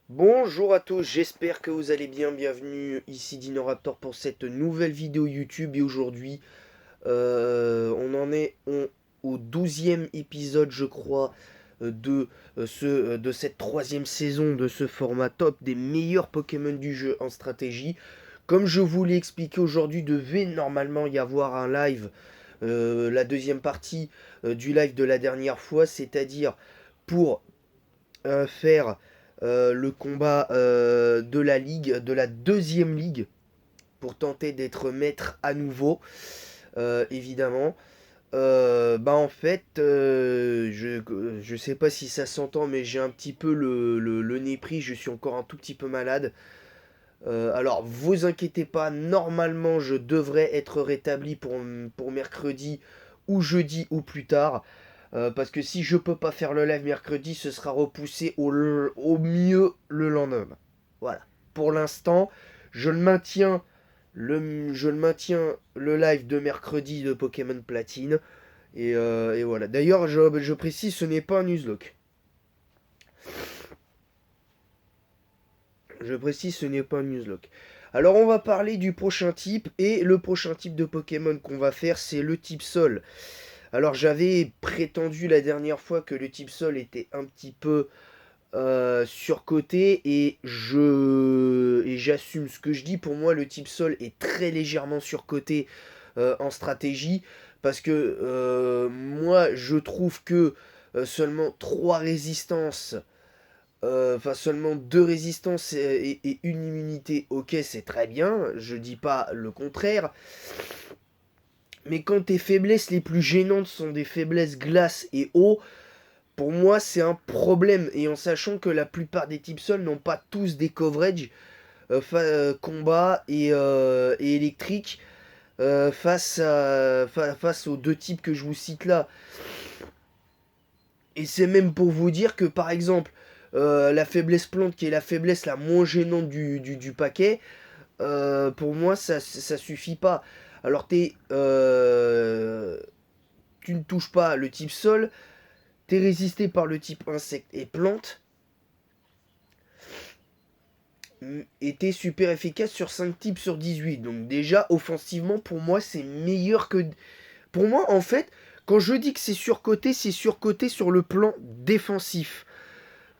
Bonjour à tous, j'espère que vous allez bien. Bienvenue ici Dinoraptor pour cette nouvelle vidéo YouTube. Et aujourd'hui, au 12e épisode, je crois, de cette troisième saison de ce format top des meilleurs Pokémon du jeu en stratégie. Comme je vous l'ai expliqué aujourd'hui, devait normalement y avoir un live, la deuxième partie du live de la dernière fois, c'est-à-dire pour faire le combat de la ligue, de la deuxième ligue, pour tenter d'être maître à nouveau, évidemment. En fait, je sais pas si ça s'entend, mais j'ai un petit peu le nez pris, je suis encore un tout petit peu malade. Alors, vous inquiétez pas, normalement, je devrais être rétabli pour mercredi ou jeudi ou plus tard. Parce que si je peux pas faire le live mercredi, ce sera repoussé au mieux le lendemain. Voilà. Pour l'instant, je le maintiens, je le maintiens le live de mercredi de Pokémon Platine. Et voilà. D'ailleurs, je précise, ce n'est pas un Nuzlocke. Je précise, ce n'est pas un Nuzlocke. Alors, on va parler du prochain type. Et le prochain type de Pokémon qu'on va faire, c'est le type Sol. Alors, j'avais prétendu la dernière fois que le type Sol était un petit peu surcoté et j'assume ce que je dis. Pour moi, le type Sol est très légèrement surcoté en stratégie parce que moi, je trouve que seulement 3 résistances, enfin seulement 2 résistances et une immunité, ok, c'est très bien, je dis pas le contraire. Mais quand tes faiblesses les plus gênantes sont des faiblesses glace et eau, pour moi, c'est un problème. Et en sachant que la plupart des types sol n'ont pas tous des coverage combat et électrique face aux deux types que je vous cite là. Et c'est même pour vous dire que par exemple, la faiblesse plante, qui est la faiblesse la moins gênante du paquet, pour moi, ça suffit pas. Alors, tu ne touches pas le type sol, t'es résisté par le type insecte et plante, était super efficace sur 5 types sur 18. Donc déjà, offensivement, pour moi, c'est meilleur que... Pour moi, en fait, quand je dis que c'est surcoté sur le plan défensif.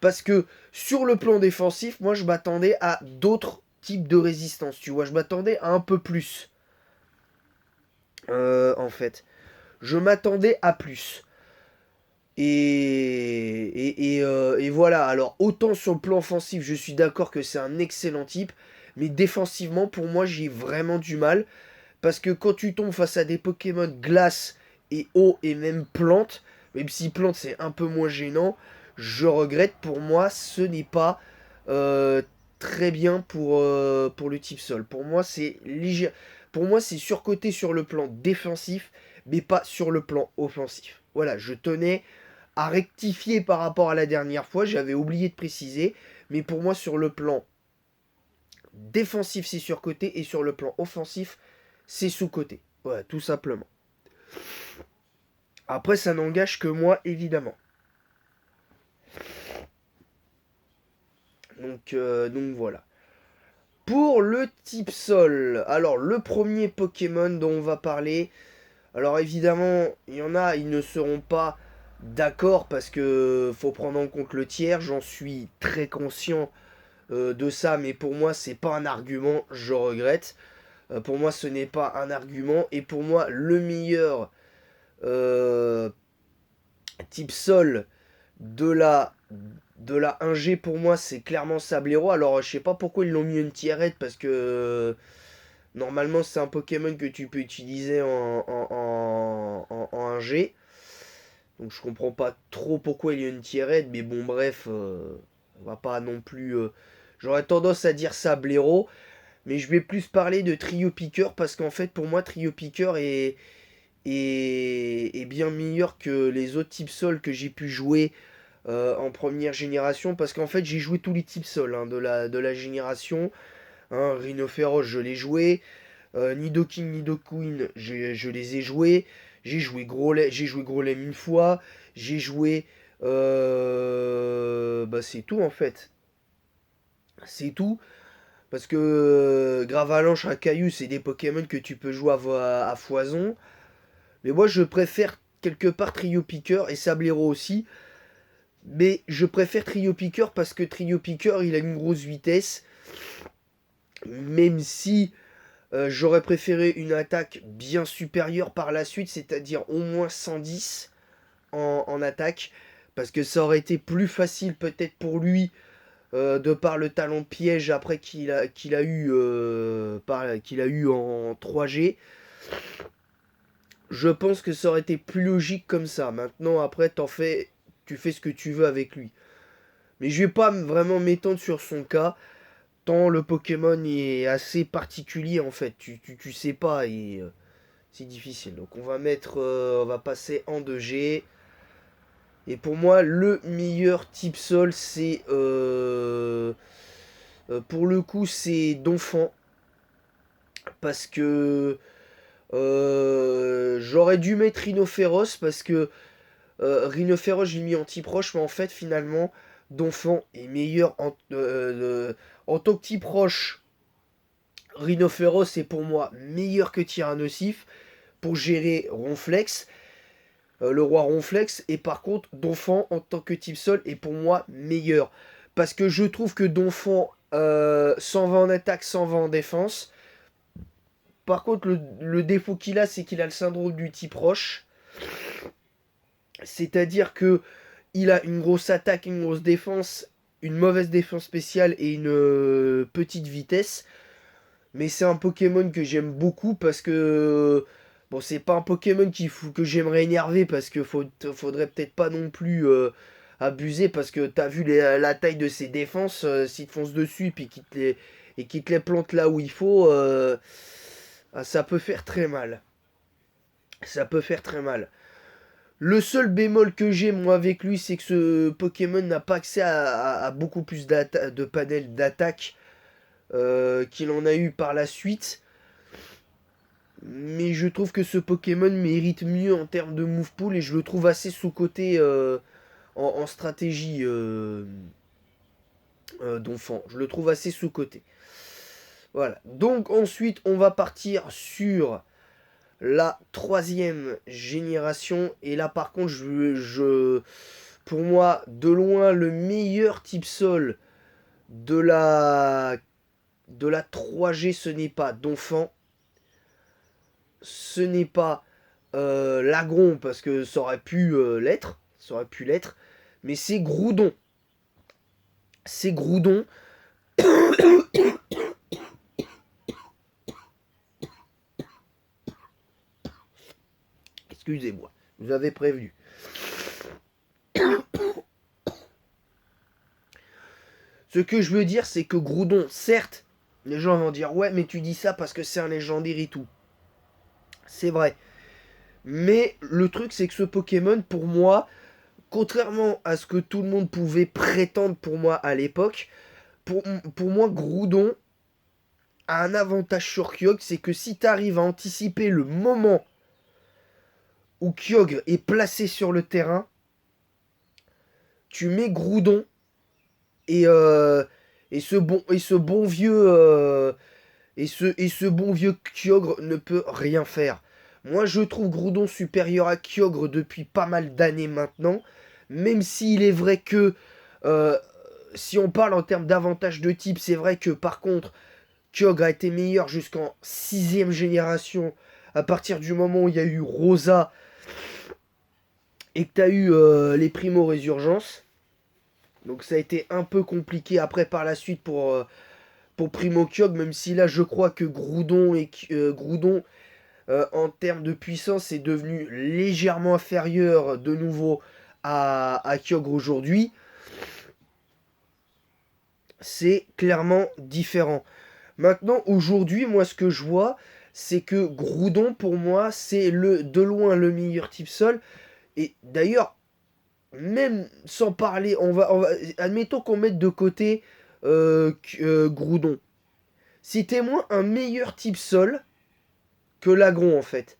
Parce que sur le plan défensif, moi, je m'attendais à d'autres types de résistance. Tu vois, je m'attendais à un peu plus. En fait. Je m'attendais à plus. Et voilà, alors autant sur le plan offensif, je suis d'accord que c'est un excellent type, mais défensivement, pour moi, j'ai vraiment du mal. Parce que quand tu tombes face à des Pokémon glace et eau et même plante, même si plante c'est un peu moins gênant, je regrette, pour moi, ce n'est pas euh, très bien pour le type sol. Pour moi, c'est léger. Pour moi, c'est surcoté sur le plan défensif, mais pas sur le plan offensif. Voilà, je tenais à rectifier par rapport à la dernière fois, j'avais oublié de préciser, mais pour moi sur le plan défensif c'est surcoté et sur le plan offensif c'est sous-coté. Voilà, tout simplement. Après ça n'engage que moi évidemment. Donc voilà. Pour le type sol, alors le premier Pokémon dont on va parler, alors évidemment il y en a, ils ne seront pas d'accord parce que faut prendre en compte le tiers, j'en suis très conscient de ça, mais pour moi, c'est pas un argument, je regrette. Pour moi, ce n'est pas un argument. Et pour moi, le meilleur euh, type sol de la, de la 1G, pour moi, c'est clairement Sablero. Alors, je sais pas pourquoi ils l'ont mis une tiérette, parce que normalement, c'est un Pokémon que tu peux utiliser en 1G. Donc, je comprends pas trop pourquoi il y a une tiérette, mais bon, bref, on va pas non plus. J'aurais tendance à dire Sablero. Mais je vais plus parler de Trio Piqueur parce qu'en fait, pour moi, Trio Piqueur est bien meilleur que les autres types sol que j'ai pu jouer en première génération. Parce qu'en fait, j'ai joué tous les types sol hein, de la génération. Hein, Rhinophéros, je l'ai joué. Nidoking, Nidoqueen, je les ai joués. J'ai joué Grolem une fois. J'ai joué. Bah, c'est tout en fait. C'est tout. Parce que Gravalanche, Rakaillou, c'est des Pokémon que tu peux jouer à foison. Mais moi, je préfère quelque part Trio Piqueur et Sablero aussi. Mais je préfère Trio Piqueur parce que Trio Piqueur, il a une grosse vitesse. Même si j'aurais préféré une attaque bien supérieure par la suite, c'est-à-dire au moins 110 en attaque. Parce que ça aurait été plus facile peut-être pour lui de par le talent piège après qu'il a eu en 3G. Je pense que ça aurait été plus logique comme ça. Maintenant, après, tu fais ce que tu veux avec lui. Mais je vais pas vraiment m'étendre sur son cas, tant le Pokémon est assez particulier en fait. Tu sais pas et c'est difficile. Donc on va passer en 2G. Et pour moi, le meilleur type sol, c'est pour le coup, c'est Donphan. Parce que j'aurais dû mettre Rhinophéros parce que Rhinophéros, j'ai mis en type roche, mais en fait, finalement, Donphan est meilleur en tant que type roche. Rhinophéros est pour moi meilleur que Tyrannosif pour gérer Ronflex, le roi Ronflex. Et par contre, Donphan en tant que type sol est pour moi meilleur. Parce que je trouve que Donphan 120 en attaque, 120 en défense. Par contre, le défaut qu'il a, c'est qu'il a le syndrome du type roche. C'est-à-dire que il a une grosse attaque, une grosse défense, une mauvaise défense spéciale et une petite vitesse. Mais c'est un Pokémon que j'aime beaucoup parce que bon, c'est pas un Pokémon que j'aimerais énerver parce que faudrait peut-être pas non plus abuser parce que t'as vu la taille de ses défenses, s'il te fonce dessus et qu'il te les plante là où il faut, ça peut faire très mal. Ça peut faire très mal. Le seul bémol que j'ai moi avec lui, c'est que ce Pokémon n'a pas accès à beaucoup plus de panels d'attaque qu'il en a eu par la suite. Mais je trouve que ce Pokémon mérite mieux en termes de move pool et je le trouve assez sous-coté en stratégie d'enfant. Je le trouve assez sous-coté. Voilà. Donc ensuite, on va partir sur la troisième génération. Et là, par contre, pour moi, de loin, le meilleur type sol de la 3G, ce n'est pas Donphan. Ce n'est pas Lagron, parce que ça aurait pu l'être. Ça aurait pu l'être. Mais c'est Groudon. C'est Groudon. Excusez-moi, je vous avais prévenu. Ce que je veux dire, c'est que Groudon, certes, les gens vont dire ouais, mais tu dis ça parce que c'est un légendaire et tout. C'est vrai. Mais le truc, c'est que ce Pokémon, pour moi, contrairement à ce que tout le monde pouvait prétendre pour moi à l'époque, pour moi, Groudon a un avantage sur Kyogre, c'est que si tu arrives à anticiper le moment où Kyogre est placé sur le terrain, tu mets Groudon et, ce bon vieux et ce bon vieux Kyogre ne peut rien faire. Moi, je trouve Groudon supérieur à Kyogre depuis pas mal d'années maintenant, même s'il est vrai que euh, si on parle en termes d'avantage de type, c'est vrai que par contre, Kyogre a été meilleur jusqu'en 6ème génération, à partir du moment où il y a eu Rosa et que tu as eu les Primo-Résurgences. Donc ça a été un peu compliqué après par la suite pour Primo Kyogre, même si là je crois que Groudon en termes de puissance est devenu légèrement inférieur de nouveau à Kyogre aujourd'hui. C'est clairement différent. Maintenant, aujourd'hui, moi ce que je vois, c'est que Groudon pour moi c'est de loin le meilleur type sol. Et d'ailleurs, même sans parler, admettons qu'on mette de côté Groudon. Citez-moi un meilleur type sol que Lagron en fait.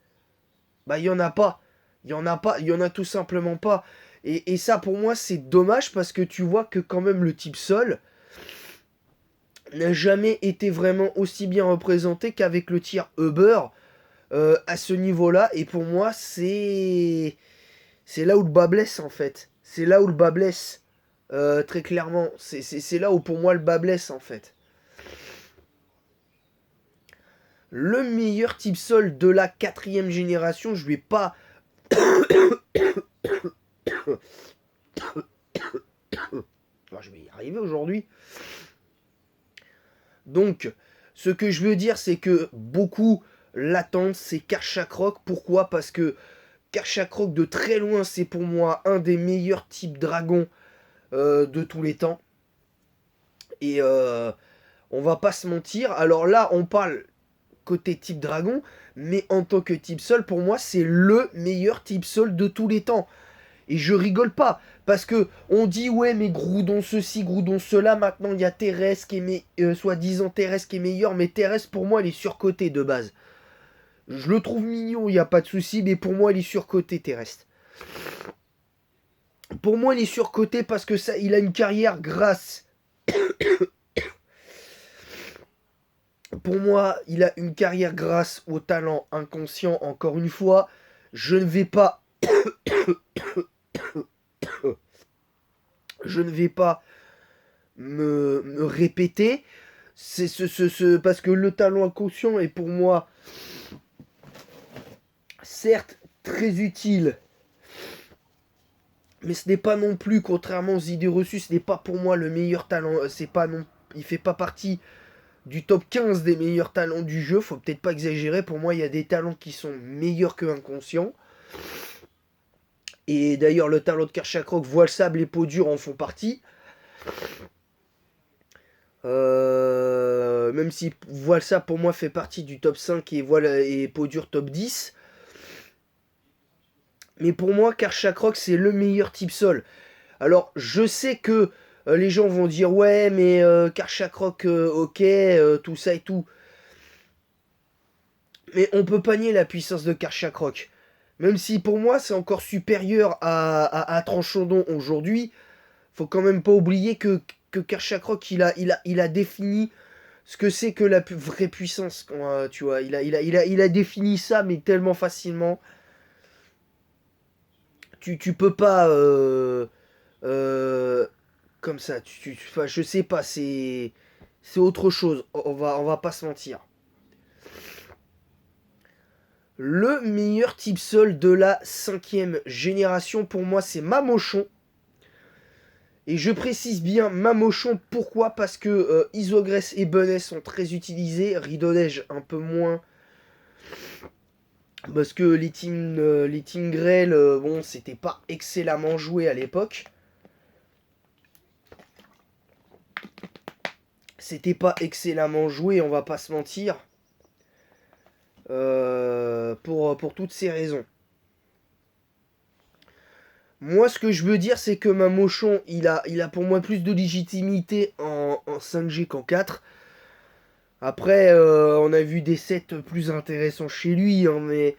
Bah il y en a pas. Il y en a pas, il y en a tout simplement pas. Et ça pour moi c'est dommage parce que tu vois que quand même le type sol, n'a jamais été vraiment aussi bien représenté qu'avec le tir Uber à ce niveau-là. Et pour moi, c'est là où le bas blesse en fait. C'est là où le bas blesse. Très clairement. C'est là où pour moi le bas blesse en fait. Le meilleur type sol de la 4ème génération, je vais pas. Je vais y arriver aujourd'hui. Donc, ce que je veux dire, c'est que beaucoup l'attendent, c'est Karchakrok. Pourquoi? Parce que Karchakrok, de très loin, c'est pour moi un des meilleurs types dragons de tous les temps. Et on va pas se mentir. Alors là, on parle côté type dragon, mais en tant que type sol, pour moi, c'est le meilleur type sol de tous les temps. Et je rigole pas, parce que on dit ouais mais Groudon ceci, Groudon cela, maintenant il y a Thérèse qui est soi-disant Thérèse qui est meilleur, mais Thérèse pour moi elle est surcotée de base. Je le trouve mignon, il n'y a pas de souci, mais pour moi il est surcoté Thérèse. Pour moi il est surcoté parce que ça, il a une carrière grâce. Pour moi il a une carrière grâce au talent inconscient, encore une fois. Je ne vais pas... Je ne vais pas me répéter. C'est parce que le talent inconscient est pour moi, certes, très utile. Mais ce n'est pas non plus, contrairement aux idées reçues, ce n'est pas pour moi le meilleur talent. C'est pas non, il fait pas partie du top 15 des meilleurs talents du jeu. Faut peut-être pas exagérer. Pour moi, il y a des talents qui sont meilleurs que inconscients. Et d'ailleurs, le talent de Karchakrok, Voile Sable et Peau Dure en font partie. Même si Voile Sable pour moi fait partie du top 5 et Peau Dure top 10. Mais pour moi, Karchakrok, c'est le meilleur type sol. Alors, je sais que les gens vont dire ouais, mais Karchakrok, ok, tout ça et tout. Mais on peut pas nier la puissance de Karchakrok. Même si pour moi, c'est encore supérieur à Tranchodon aujourd'hui, faut quand même pas oublier que Karchakrok, il a défini ce que c'est que la vraie puissance. Tu vois, il a défini ça, mais tellement facilement. Tu peux pas. Euh, Comme ça, enfin, je sais pas, c'est autre chose. On va pas se mentir. Le meilleur type sol de la 5ème génération pour moi, c'est Mamochon. Et je précise bien Mamochon, pourquoi? Parce que Isogresse et Bonnet sont très utilisés, Ridodège un peu moins. Parce que les teams Grêle, bon, c'était pas excellemment joué à l'époque. C'était pas excellemment joué, on va pas se mentir. Pour toutes ces raisons. Moi, ce que je veux dire, c'est que Mamochon, il a pour moi plus de légitimité en 5G qu'en 4. Après, on a vu des sets plus intéressants chez lui, hein, mais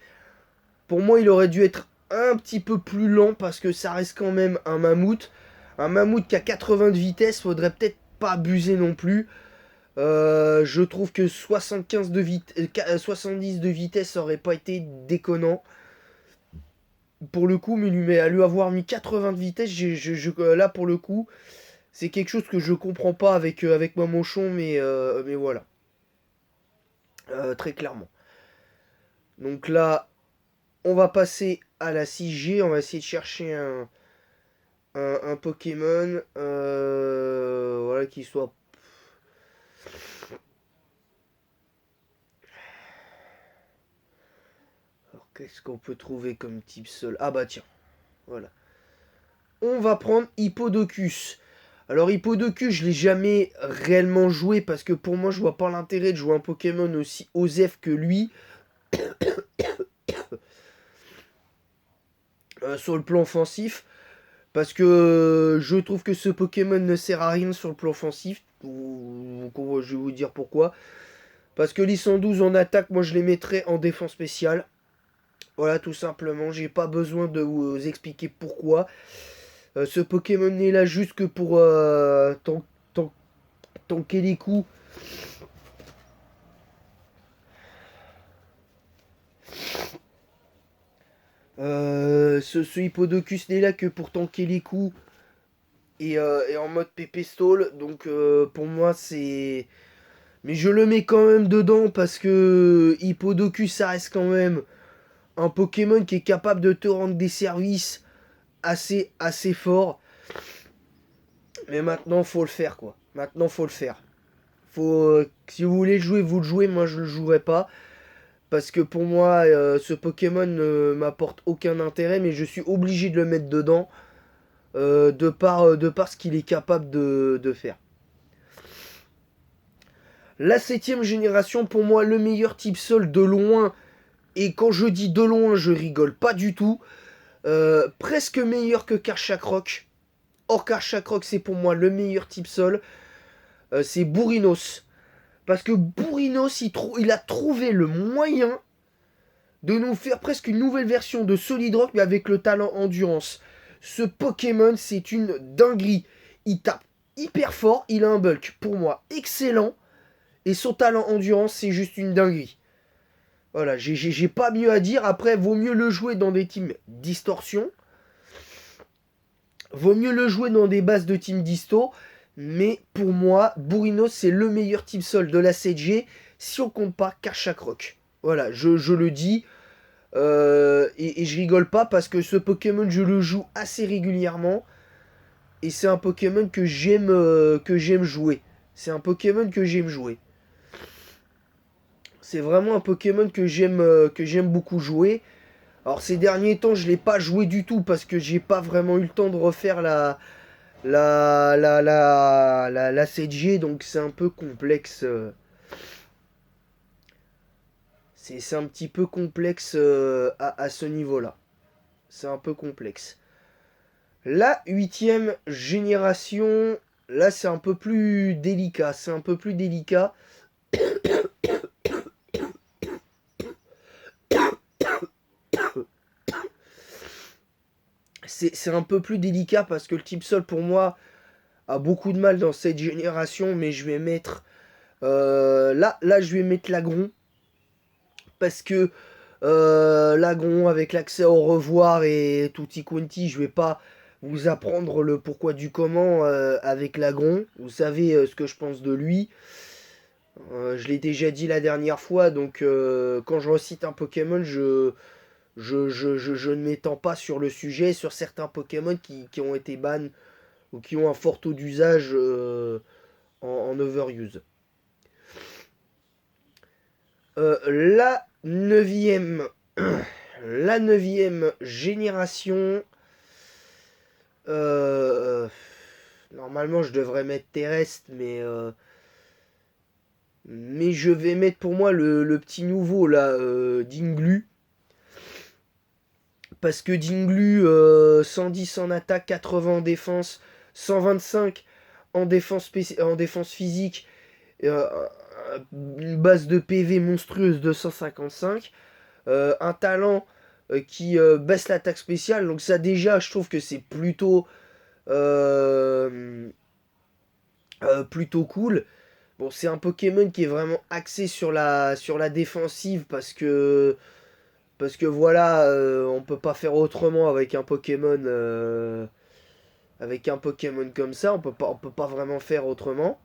pour moi, il aurait dû être un petit peu plus lent parce que ça reste quand même un mammouth. Un mammouth qui a 80 de vitesse, faudrait peut-être pas abuser non plus. Je trouve que 70 de vitesse aurait pas été déconnant. Pour le coup, mais à lui avoir mis 80 de vitesse, là pour le coup, c'est quelque chose que je comprends pas avec Mamochon, mais voilà. Très clairement. Donc là, on va passer à la 6G, on va essayer de chercher un Pokémon voilà, qui soit... Alors qu'est-ce qu'on peut trouver comme type sol? Ah bah tiens, voilà. On va prendre Hippodocus. Alors Hippodocus, je l'ai jamais réellement joué parce que pour moi, je vois pas l'intérêt de jouer un Pokémon aussi osef que lui. Sur le plan offensif. Parce que je trouve que ce Pokémon ne sert à rien sur le plan offensif. Je vais vous dire pourquoi. Parce que les 112 en attaque, moi je les mettrais en défense spéciale. Voilà, tout simplement. J'ai pas besoin de vous expliquer pourquoi. Ce Pokémon n'est là juste que pour tanker les coups Ce Hippodocus n'est là que pour tanker les coups et en mode pépé stall. Donc pour moi c'est... Mais je le mets quand même dedans parce que Hippodocus ça reste quand même un Pokémon qui est capable de te rendre des services assez forts. Mais maintenant faut le faire quoi. Maintenant faut le faire. Si vous voulez le jouer, vous le jouez. Moi je le jouerai pas. Parce que pour moi, ce Pokémon ne m'apporte aucun intérêt, mais je suis obligé de le mettre dedans, de par ce qu'il est capable de faire. La septième génération, pour moi, le meilleur type sol de loin, et quand je dis de loin, je rigole pas du tout, presque meilleur que Karchakroc. Or, Karchakroc, c'est pour moi le meilleur type sol, c'est Bourrinos. Parce que Bourrinos, il a trouvé le moyen de nous faire presque une nouvelle version de Solidrock, mais avec le talent Endurance. Ce Pokémon, c'est une dinguerie. Il tape hyper fort, il a un bulk, pour moi, excellent. Et son talent Endurance, c'est juste une dinguerie. Voilà, j'ai pas mieux à dire. Après, vaut mieux le jouer dans des teams Distorsion. Vaut mieux le jouer dans des bases de team Disto. Mais pour moi, Bourrinos, c'est le meilleur team sol de la CG, si on compte pas Karchakroc. Voilà, je le dis. Et je rigole pas parce que ce Pokémon, je le joue assez régulièrement. Et c'est un Pokémon que j'aime jouer. C'est un Pokémon que j'aime jouer. C'est vraiment un Pokémon que j'aime beaucoup jouer. Alors ces derniers temps, je l'ai pas joué du tout parce que j'ai pas vraiment eu le temps de refaire la CG, donc c'est un peu complexe. C'est un petit peu complexe à ce niveau-là. C'est un peu complexe. La huitième génération, là c'est un peu plus délicat. C'est un peu plus délicat. C'est un peu plus délicat parce que le type sol pour moi a beaucoup de mal dans cette génération, mais je vais mettre là je vais mettre l'Agron parce que l'Agron avec l'accès au revoir et tutti quanti, je vais pas vous apprendre le pourquoi du comment avec l'Agron. Vous savez ce que je pense de lui. Je l'ai déjà dit la dernière fois, donc quand je recite un Pokémon, je ne m'étends pas sur le sujet, sur certains Pokémon qui ont été ban ou qui ont un fort taux d'usage en overuse. La neuvième, la neuvième génération. Normalement, je devrais mettre terrestre, mais je vais mettre pour moi le petit nouveau là, Dinglu. Parce que Dinglu, 110 en attaque, 80 en défense, 125 en défense, en défense physique, euh, une base de PV monstrueuse de 155, un talent qui baisse l'attaque spéciale. Donc ça déjà, je trouve que c'est euh, plutôt cool. Bon, c'est un Pokémon qui est vraiment axé sur la défensive parce que voilà, on peut pas faire autrement avec un Pokémon comme ça, on peut pas vraiment faire autrement.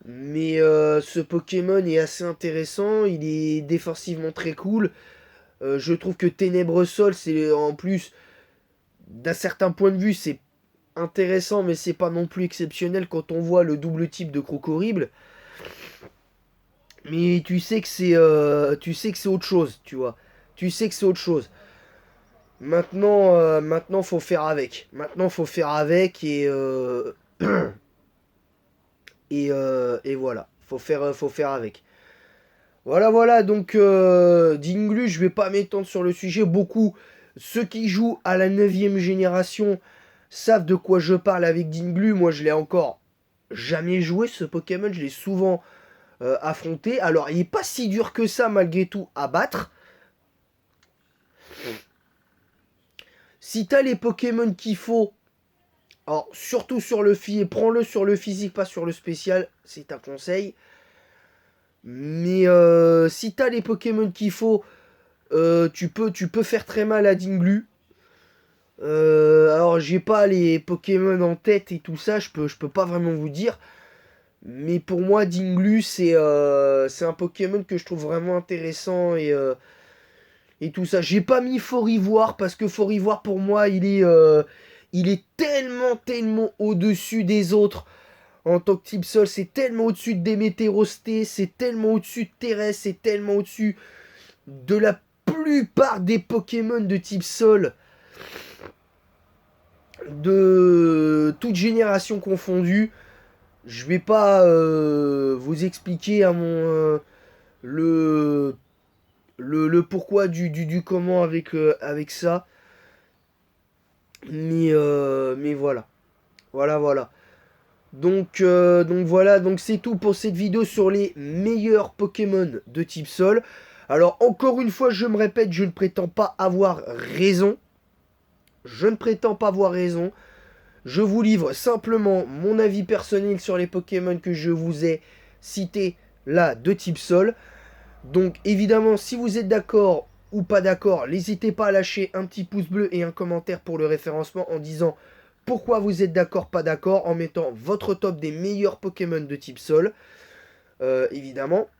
Mais ce Pokémon est assez intéressant, il est défensivement très cool. Je trouve que Ténèbres Sol, c'est en plus, d'un certain point de vue, c'est intéressant, mais c'est pas non plus exceptionnel quand on voit le double type de Crocorrible. Mais tu sais que c'est autre chose, tu vois. Tu sais que c'est autre chose. Maintenant, faut faire avec. Maintenant, faut faire avec et voilà. Faut faire avec. Voilà, voilà. Donc, Dinglu, je vais pas m'étendre sur le sujet. Beaucoup, ceux qui jouent à la neuvième génération savent de quoi je parle avec Dinglu. Moi, je l'ai encore jamais joué ce Pokémon. Je l'ai souvent affronté. Alors, il est pas si dur que ça malgré tout à battre. Si t'as les Pokémon qu'il faut Alors, surtout sur le physique, prends-le sur le physique, pas sur le spécial, c'est un conseil. Mais si t'as les Pokémon qu'il faut, tu peux faire très mal à Dinglu. Alors, j'ai pas les Pokémon en tête et tout ça, je peux pas vraiment vous dire. Mais pour moi, Dinglu, c'est un Pokémon que je trouve vraiment intéressant et tout ça. J'ai pas mis Forivoire parce que Forivoire, pour moi, il est tellement, tellement au-dessus des autres. En tant que type sol, c'est tellement au-dessus des Métérostés, c'est tellement au-dessus de Terrestre, c'est tellement au-dessus de la plupart des Pokémon de type sol, de toute génération confondue. Je vais pas vous expliquer le, le pourquoi du comment avec ça. Mais voilà. Voilà, voilà. Donc voilà, donc c'est tout pour cette vidéo sur les meilleurs Pokémon de type sol. Alors encore une fois, je me répète, je ne prétends pas avoir raison. Je ne prétends pas avoir raison. Je vous livre simplement mon avis personnel sur les Pokémon que je vous ai cités là de type sol. Donc évidemment, si vous êtes d'accord ou pas d'accord, n'hésitez pas à lâcher un petit pouce bleu et un commentaire pour le référencement en disant pourquoi vous êtes d'accord, pas d'accord, en mettant votre top des meilleurs Pokémon de type sol, évidemment.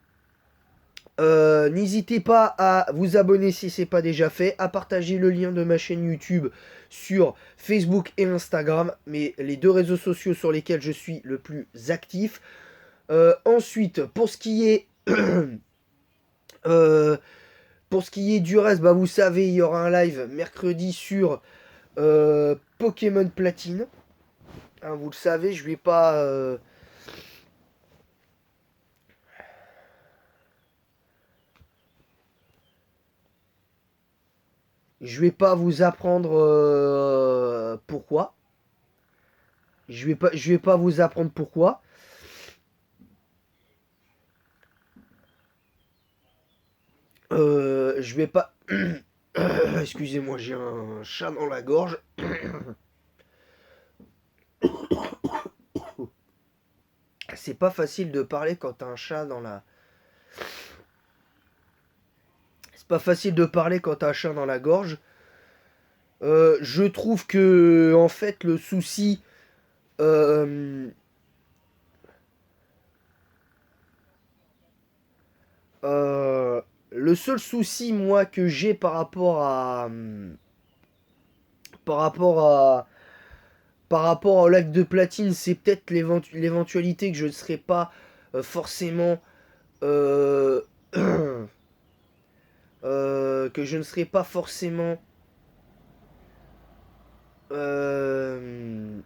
N'hésitez pas à vous abonner si ce n'est pas déjà fait, à partager le lien de ma chaîne YouTube sur Facebook et Instagram, mais les deux réseaux sociaux sur lesquels je suis le plus actif. Ensuite, pour ce qui est du reste, bah, vous savez, il y aura un live mercredi sur Pokémon Platine. Hein, vous le savez, je vais pas. Je vais pas vous apprendre pourquoi. Je vais pas vous apprendre pourquoi. Je vais pas. Excusez-moi, j'ai un chat dans la gorge. C'est pas facile de parler quand t'as un chat dans la. C'est pas facile de parler quand t'as un chat dans la gorge. Je trouve que en fait le souci. euh, euh, le seul souci moi que j'ai par rapport à par rapport au lac de platine, c'est peut-être l'éventualité que je ne serai pas forcément euh, que je ne serai pas forcément euh,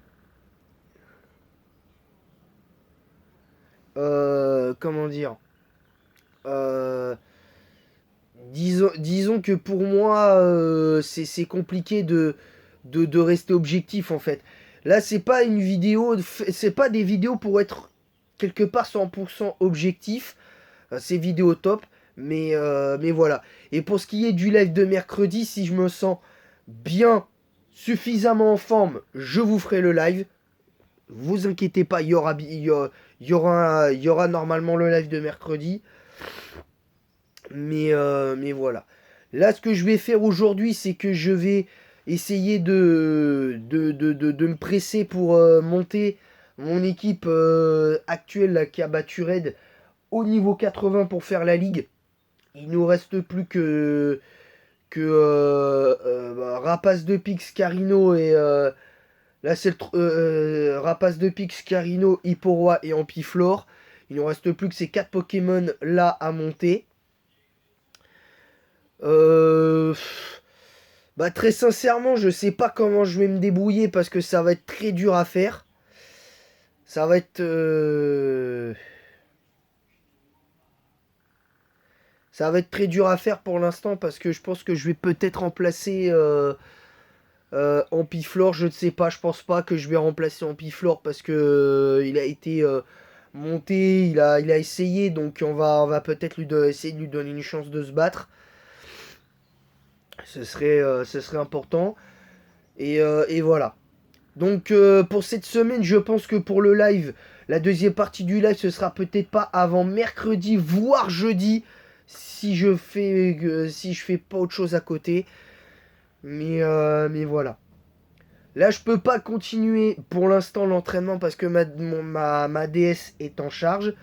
comment dire, euh, disons que pour moi c'est compliqué de rester objectif en fait. Là c'est pas une vidéo, c'est pas des vidéos pour être quelque part 100% objectif. C'est vidéo top. Mais voilà. Et pour ce qui est du live de mercredi, si je me sens bien, suffisamment en forme, je vous ferai le live. Vous inquiétez pas, il y aura normalement le live de mercredi. Mais voilà. Là, ce que je vais faire aujourd'hui, c'est que je vais essayer de me presser pour monter mon équipe actuelle là, qui a battu Red au niveau 80 pour faire la ligue. Il nous reste plus que bah, Rapace de Pix, Carino et là c'est Rapace de Pix, Carino, Hipporoi et Ampiflore. Il nous reste plus que ces 4 Pokémon là à monter. Euh, Bah très sincèrement, je sais pas comment je vais me débrouiller parce que ça va être très dur à faire. Ça va être ça va être très dur à faire pour l'instant parce que je pense que je vais peut-être remplacer Ampiflore, je ne sais pas, je pense pas que je vais remplacer Ampiflore parce que il a été monté, il a essayé, donc on va peut-être essayer de lui donner une chance de se battre. Ce serait important. Et voilà. Donc pour cette semaine, je pense que pour le live, la deuxième partie du live, ce sera peut-être pas avant mercredi, voire jeudi, si je fais pas autre chose à côté. Mais voilà. Là, je peux pas continuer pour l'instant l'entraînement parce que ma DS est en charge.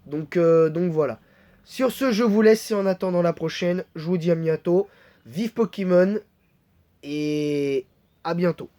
Donc voilà. Sur ce, je vous laisse et en attendant la prochaine, je vous dis à bientôt. Vive Pokémon et à bientôt.